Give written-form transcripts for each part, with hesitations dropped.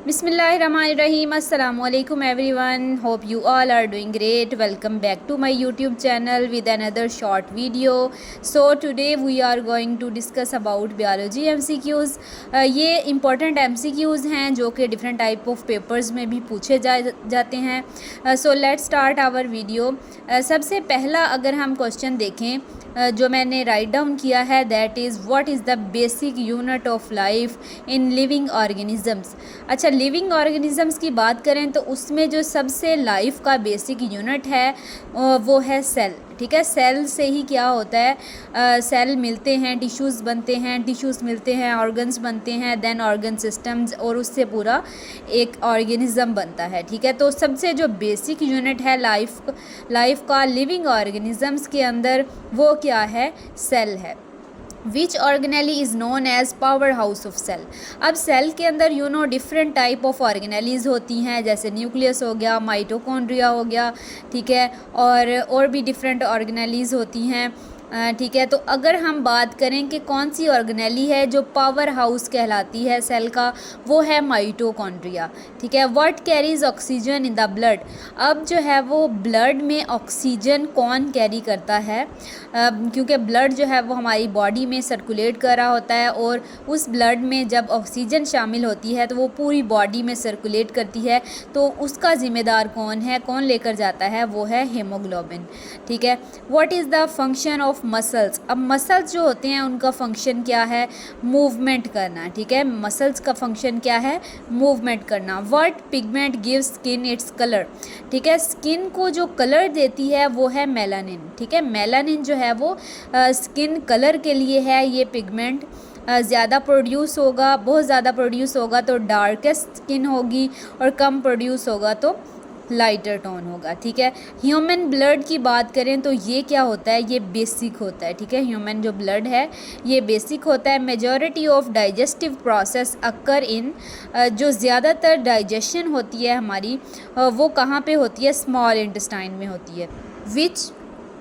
Bismillahirrahmanirrahim. Assalamualaikum everyone. Hope you all are doing great. Welcome back to my YouTube channel with another short video. So today we are going to discuss about biology MCQs. ये important MCQs हैं जो कि different type of papers में भी पूछे जाते हैं. So let's start our video. सबसे पहला अगर हम क्वेश्चन देखें जो मैंने राइट डाउन किया है, that is what is the basic unit of life in living organisms. अच्छा, लिविंग ऑर्गेनिजम्स की बात करें तो उसमें जो सबसे लाइफ का बेसिक यूनिट है वो है सेल. ठीक है, सेल से ही क्या होता है, सेल मिलते हैं, टिश्यूज़ बनते हैं, टिश्यूज़ मिलते हैं, ऑर्गन्स बनते हैं, देन ऑर्गन सिस्टम्स, और उससे पूरा एक ऑर्गेनिज़म बनता है. ठीक है, तो सबसे जो बेसिक यूनिट है लाइफ का लिविंग ऑर्गेनिजम्स के अंदर वो क्या है, सेल है. Which organelle is known as power house of cell. अब सेल के अंदर डिफरेंट टाइप ऑफ ऑर्गेनेलीज होती हैं, जैसे न्यूक्लियस हो गया, माइटोकॉन्ड्रिया हो गया. ठीक है, और भी डिफरेंट ऑर्गेनेलीज होती हैं. ठीक है, तो अगर हम बात करें कि कौन सी ऑर्गेनेली है जो पावर हाउस कहलाती है सेल का, वो है माइटोकॉन्ड्रिया. ठीक है, what carries oxygen in the blood. अब जो है वो ब्लड में ऑक्सीजन कौन कैरी करता है, क्योंकि ब्लड जो है वो हमारी बॉडी में सर्कुलेट कर रहा होता है, और उस ब्लड में जब ऑक्सीजन शामिल होती है तो वो पूरी बॉडी में सर्कुलेट करती है. तो उसका ज़िम्मेदार कौन है, कौन लेकर जाता है, वो है हीमोग्लोबिन. ठीक है, what is the function of muscles. अब मसल्स जो होते हैं उनका फंक्शन क्या है, मूवमेंट करना. ठीक है, मसल्स का फंक्शन क्या है, मूवमेंट करना. What pigment gives skin its colour. ठीक है, स्किन को जो कलर देती है वो है मेलानिन. ठीक है, मेलानिन जो है वो स्किन कलर के लिए है. ये पिगमेंट ज़्यादा प्रोड्यूस होगा, बहुत ज़्यादा प्रोड्यूस होगा तो डार्केस्ट स्किन होगी, और कम प्रोड्यूस होगा तो लाइटर टोन होगा. ठीक है, ह्यूमन ब्लड की बात करें तो ये क्या होता है, ये बेसिक होता है. ठीक है, ह्यूमन जो ब्लड है ये बेसिक होता है. Majority of digestive process occur in, जो ज़्यादातर डाइजेशन होती है हमारी वो कहाँ पे होती है, स्मॉल इंटेस्टाइन में होती है.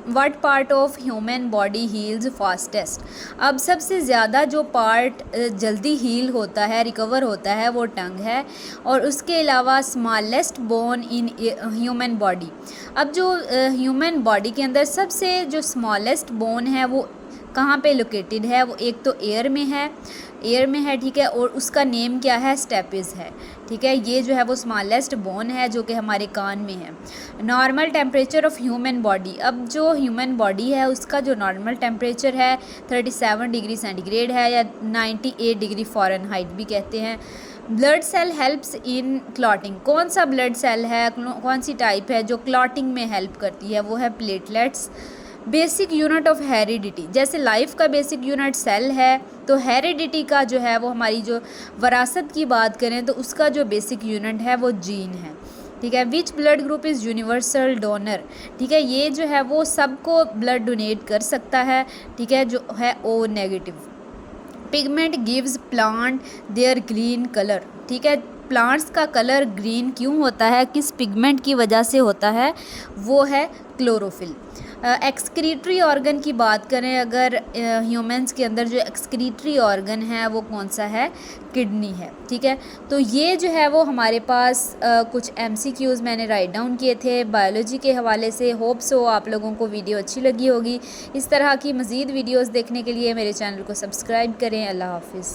What part of human body heels fastest. अब सबसे ज़्यादा जो पार्ट जल्दी हील होता है, रिकवर होता है, वो टंग है, और उसके अलावा smallest bone in human body. अब जो ह्यूमन बॉडी के अंदर सबसे जो स्मॉलेस्ट बोन है वो कहाँ पे लोकेटेड है, वो एक तो एयर में है. ठीक है, और उसका नेम क्या है, स्टेपिस है. ठीक है, ये जो है वो स्मॉलेस्ट बोन है जो कि हमारे कान में है. Normal temperature of human body. अब जो ह्यूमन बॉडी है उसका जो नॉर्मल टेम्परेचर है 37 डिग्री सेंटीग्रेड है, या 98 डिग्री फ़ारेनहाइट भी कहते हैं. Blood cell helps in clotting. कौन सा ब्लड सेल है, कौन सी टाइप है जो क्लॉटिंग में हेल्प करती है, वो है platelets. Basic unit of heredity. जैसे लाइफ का बेसिक यूनिट सेल है, तो हेरिडिटी का जो है वो हमारी जो वरासत की बात करें तो उसका जो बेसिक यूनिट है वो जीन है. ठीक है, which blood group is universal donor. ठीक है, ये जो है वो सबको ब्लड डोनेट कर सकता है. ठीक है, जो है O negative. Pigment gives plant their green colour. ठीक है, प्लांट्स का कलर ग्रीन क्यों होता है, किस पिगमेंट की वजह से होता है, वो है क्लोरोफिल. एक्सक्रीटरी ऑर्गन की बात करें अगर ह्यूमंस के अंदर जो एक्सक्रीटरी ऑर्गन है वो कौन सा है, किडनी है. ठीक है, तो ये जो है वो हमारे पास कुछ MCQs मैंने राइट डाउन किए थे बायोलॉजी के हवाले से. होप सो आप लोगों को वीडियो अच्छी लगी होगी. इस तरह की मज़ीद वीडियोज़ देखने के लिए मेरे चैनल को सब्सक्राइब करें. अल्लाह हाफिज़.